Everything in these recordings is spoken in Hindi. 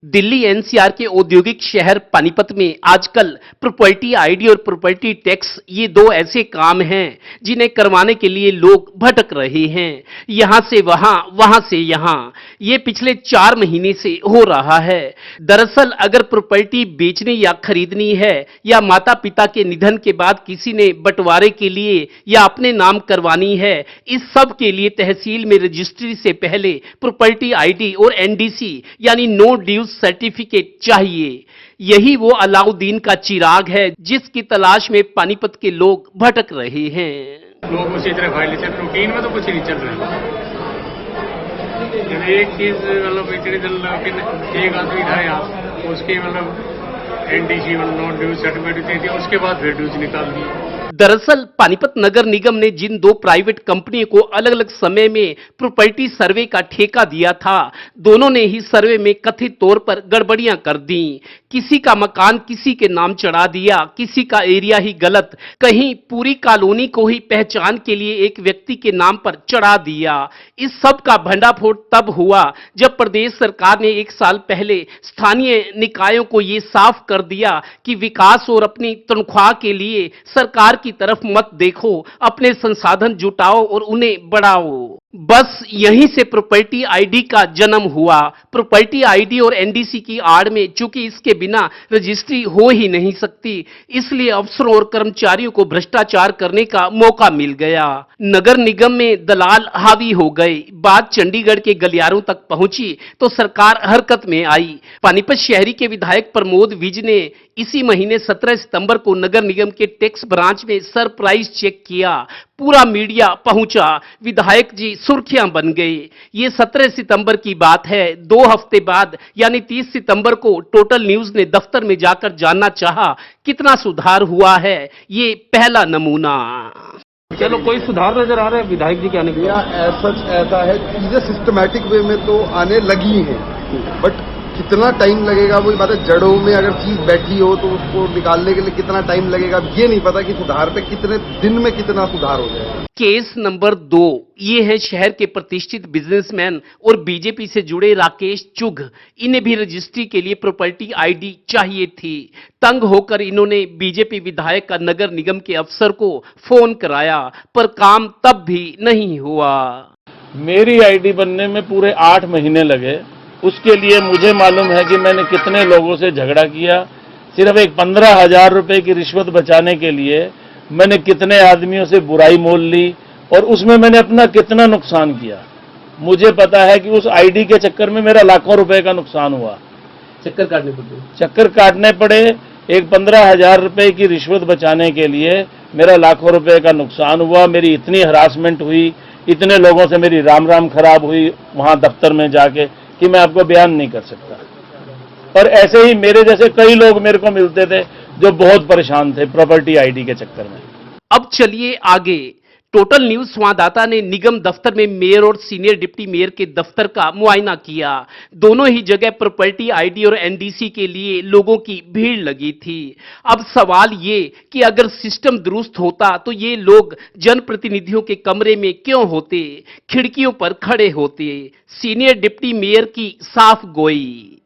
दिल्ली एनसीआर के औद्योगिक शहर पानीपत में आजकल प्रॉपर्टी आईडी और प्रॉपर्टी टैक्स ये दो ऐसे काम हैं जिन्हें करवाने के लिए लोग भटक रहे हैं। यहां से वहां, वहां से यहां, ये पिछले 4 महीने से हो रहा है। दरअसल अगर प्रॉपर्टी बेचनी या खरीदनी है या माता पिता के निधन के बाद किसी ने बंटवारे के लिए या अपने नाम करवानी है, इस सब के लिए तहसील में रजिस्ट्री से पहले प्रॉपर्टी आईडी और एनडीसी यानी नो ड्यूज सर्टिफिकेट चाहिए। यही वो अलाउद्दीन का चिराग है जिसकी तलाश में पानीपत के लोग भटक रहे हैं। लोग उसी तरह फाइल लेते हैं, रूटीन में तो कुछ नहीं चल रहा है। एक चीज मतलब इतनी दिल एक आदमी था यहाँ, उसकी मतलब एनडीसी नॉन ड्यूज सर्टिफिकेट दे दिया, उसके बाद फिर ड्यूज निकाल दी। दरअसल पानीपत नगर निगम ने जिन दो प्राइवेट कंपनियों को अलग अलग समय में प्रॉपर्टी सर्वे का ठेका दिया था, दोनों ने ही सर्वे में कथित तौर पर गड़बड़ियां कर दी। किसी का मकान किसी के नाम चढ़ा दिया, किसी का एरिया ही गलत, कहीं पूरी कॉलोनी को ही पहचान के लिए एक व्यक्ति के नाम पर चढ़ा दिया। इस सब का भंडाफोड़ तब हुआ जब प्रदेश सरकार ने 1 साल पहले स्थानीय निकायों को ये साफ कर दिया कि विकास और अपनी तनख्वाह के लिए सरकार की तरफ मत देखो, अपने संसाधन जुटाओ और उन्हें बढ़ाओ। बस यहीं से प्रॉपर्टी आईडी का जन्म हुआ। प्रॉपर्टी आईडी और एनडीसी की आड़ में चूंकि इसके बिना रजिस्ट्री हो ही नहीं सकती, इसलिए अफसरों और कर्मचारियों को भ्रष्टाचार करने का मौका मिल गया। नगर निगम में दलाल हावी हो गए। बात चंडीगढ़ के गलियारों तक पहुंची तो सरकार हरकत में आई। पानीपत शहरी के विधायक प्रमोद विज ने इसी महीने 17 सितंबर को नगर निगम के टैक्स ब्रांच में सरप्राइज चेक किया। पूरा मीडिया पहुंचा, विधायक जी सुर्खियां बन गए। ये 17 सितंबर की बात है। 2 हफ्ते बाद यानी 30 सितंबर को टोटल न्यूज ने दफ्तर में जाकर जानना चाहा कितना सुधार हुआ है। ये पहला नमूना। चलो, कोई सुधार नजर आ रहा है विधायक जी के आने के? ऐसा है, चीजें सिस्टमैटिक वे में तो आने लगी हैं, बट कितना टाइम लगेगा वही बात है। जड़ों में अगर चीज बैठी हो तो उसको निकालने के लिए कितना टाइम लगेगा ये नहीं पता कि सुधार पे कितने दिन में कितना सुधार हो जाएगा। केस नंबर 2 ये है शहर के प्रतिष्ठित बिजनेसमैन और बीजेपी से जुड़े राकेश चुघ। इन्हें भी रजिस्ट्री के लिए प्रॉपर्टी आईडी चाहिए थी। तंग होकर इन्होंने बीजेपी विधायक का नगर निगम के अफसर को फोन कराया, पर काम तब भी नहीं हुआ। मेरी आईडी बनने में पूरे 8 महीने लगे। उसके लिए मुझे मालूम है कि मैंने कितने लोगों से झगड़ा किया। सिर्फ एक 15,000 रुपए की रिश्वत बचाने के लिए मैंने कितने आदमियों से बुराई मोल ली और उसमें मैंने अपना कितना नुकसान किया। मुझे पता है कि उस आईडी के चक्कर में मेरा लाखों रुपए का नुकसान हुआ। चक्कर काटने पड़े। एक 15,000 रुपए की रिश्वत बचाने के लिए मेरा लाखों रुपए का नुकसान हुआ। मेरी इतनी हरासमेंट हुई, इतने लोगों से मेरी राम खराब हुई वहां दफ्तर में जाके कि मैं आपको बयान नहीं कर सकता। और ऐसे ही मेरे जैसे कई लोग मेरे को मिलते थे जो बहुत परेशान थे प्रॉपर्टी आईडी के चक्कर में। अब चलिए आगे। टोटल न्यूज संवाददाता ने निगम दफ्तर में मेयर और सीनियर डिप्टी मेयर के दफ्तर का मुआयना किया। दोनों ही जगह प्रॉपर्टी आईडी और एनडीसी के लिए लोगों की भीड़ लगी थी। अब सवाल ये कि अगर सिस्टम दुरुस्त होता तो ये लोग जनप्रतिनिधियों के कमरे में क्यों होते, खिड़कियों पर खड़े होते। सीनियर डिप्टी मेयर की साफ गोई।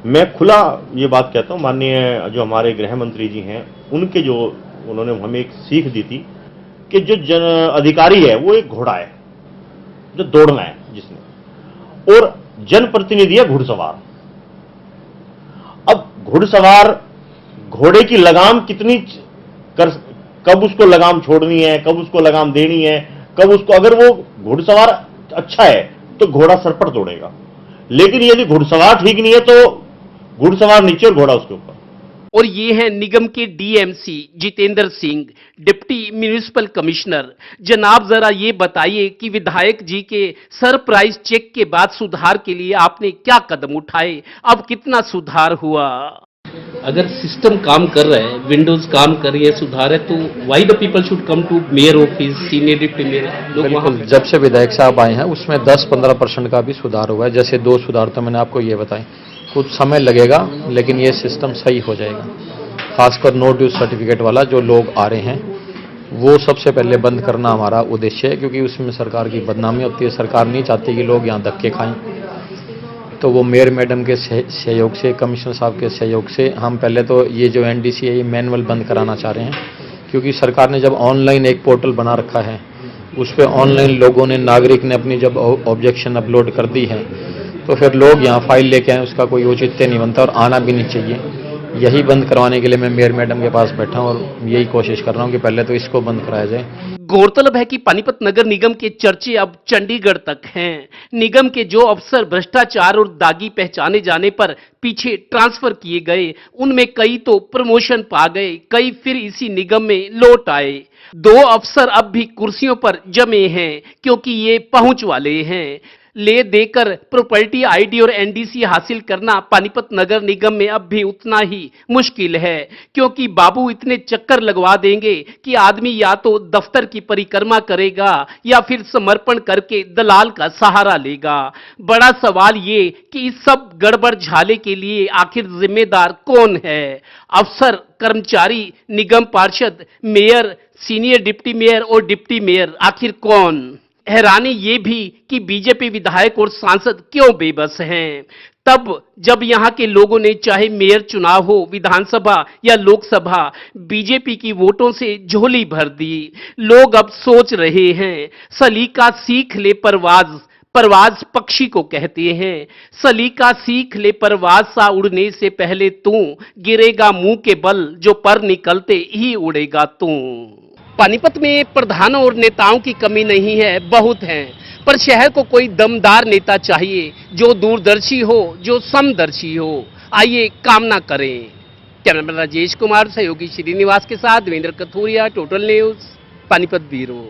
मैं खुला ये बात कहता हूं, माननीय जो हमारे गृह मंत्री जी हैं, उनके जो उन्होंने हमें एक सीख दी थी कि जो जन अधिकारी है वो एक घोड़ा है जो दौड़ना है जिसने, और जनप्रतिनिधि है घुड़सवार। अब घुड़सवार घोड़े की लगाम कितनी कब उसको लगाम छोड़नी है, कब उसको लगाम देनी है, कब उसको, अगर वो घुड़सवार अच्छा है तो घोड़ा सर पर दौड़ेगा, लेकिन यदि घुड़सवार ठीक नहीं है तो घुड़सवार नीचे और घोड़ा उसके ऊपर। और ये हैं निगम के DMC Jitendra Singh, deputy municipal commissioner. जनाब जरा ये बताइए कि विधायक जी के सरप्राइज चेक के बाद सुधार के लिए आपने क्या कदम उठाए, अब कितना सुधार हुआ? अगर सिस्टम काम कर रहा है, विंडोज काम कर रही है, सुधार है, तो why the people should come to mayor office, senior deputy mayor? बिल्कुल, जब से विधायक साहब आए हैं उसमें 10-15% का भी सुधार हुआ है। जैसे 2 सुधार तो मैंने आपको ये बताए। कुछ समय लगेगा लेकिन ये सिस्टम सही हो जाएगा। खासकर नो ड्यूज सर्टिफिकेट वाला जो लोग आ रहे हैं वो सबसे पहले बंद करना हमारा उद्देश्य है, क्योंकि उसमें सरकार की बदनामी होती है। सरकार नहीं चाहती कि लोग यहाँ धक्के खाएं। तो वो मेयर मैडम के सहयोग से, कमिश्नर साहब के सहयोग से हम पहले तो ये जो एनडीसी है ये मैनुअल बंद कराना चाह रहे हैं, क्योंकि सरकार ने जब ऑनलाइन एक पोर्टल बना रखा है उस पर ऑनलाइन लोगों ने, नागरिक ने अपनी जब ऑब्जेक्शन अपलोड कर दी है तो फिर लोग यहाँ फाइल लेके आए, उसका कोई औचित्य नहीं बनता और आना भी नहीं चाहिए। यही बंद करवाने के लिए मैं मेयर मैडम के पास बैठा हूँ और यही कोशिश कर रहा हूँ कि पहले तो इसको बंद कराया जाए। गौरतलब है कि पानीपत नगर निगम के चर्चे अब चंडीगढ़ तक हैं। निगम के जो अफसर भ्रष्टाचार और दागी पहचाने जाने पर पीछे ट्रांसफर किए गए, उनमें कई तो प्रमोशन पा गए, कई फिर इसी निगम में लौट आए। 2 अफसर अब भी कुर्सियों पर जमे हैं क्योंकि ये पहुंच वाले हैं। ले देकर प्रॉपर्टी आईडी और एनडीसी हासिल करना पानीपत नगर निगम में अब भी उतना ही मुश्किल है, क्योंकि बाबू इतने चक्कर लगवा देंगे कि आदमी या तो दफ्तर की परिक्रमा करेगा या फिर समर्पण करके दलाल का सहारा लेगा। बड़ा सवाल ये कि इस सब गड़बड़ झाले के लिए आखिर जिम्मेदार कौन है? अफसर, कर्मचारी, निगम पार्षद, मेयर, सीनियर डिप्टी मेयर और डिप्टी मेयर, आखिर कौन? हैरानी ये भी कि बीजेपी विधायक और सांसद क्यों बेबस हैं? तब जब यहाँ के लोगों ने चाहे मेयर चुनाव हो, विधानसभा या लोकसभा, बीजेपी की वोटों से झोली भर दी। लोग अब सोच रहे हैं, सलीका सीख ले परवाज, परवाज पक्षी को कहते हैं। सलीका सीख ले परवाज सा उड़ने से पहले तू, गिरेगा मुंह के बल जो पर निकलते ही उड़ेगा तू। पानीपत में प्रधानों और नेताओं की कमी नहीं है, बहुत हैं, पर शहर को कोई दमदार नेता चाहिए जो दूरदर्शी हो, जो समदर्शी हो। आइए कामना करें। कैमरामैन राजेश कुमार, सहयोगी श्रीनिवास के साथ Devendra Kathuria, total news, Panipat bureau.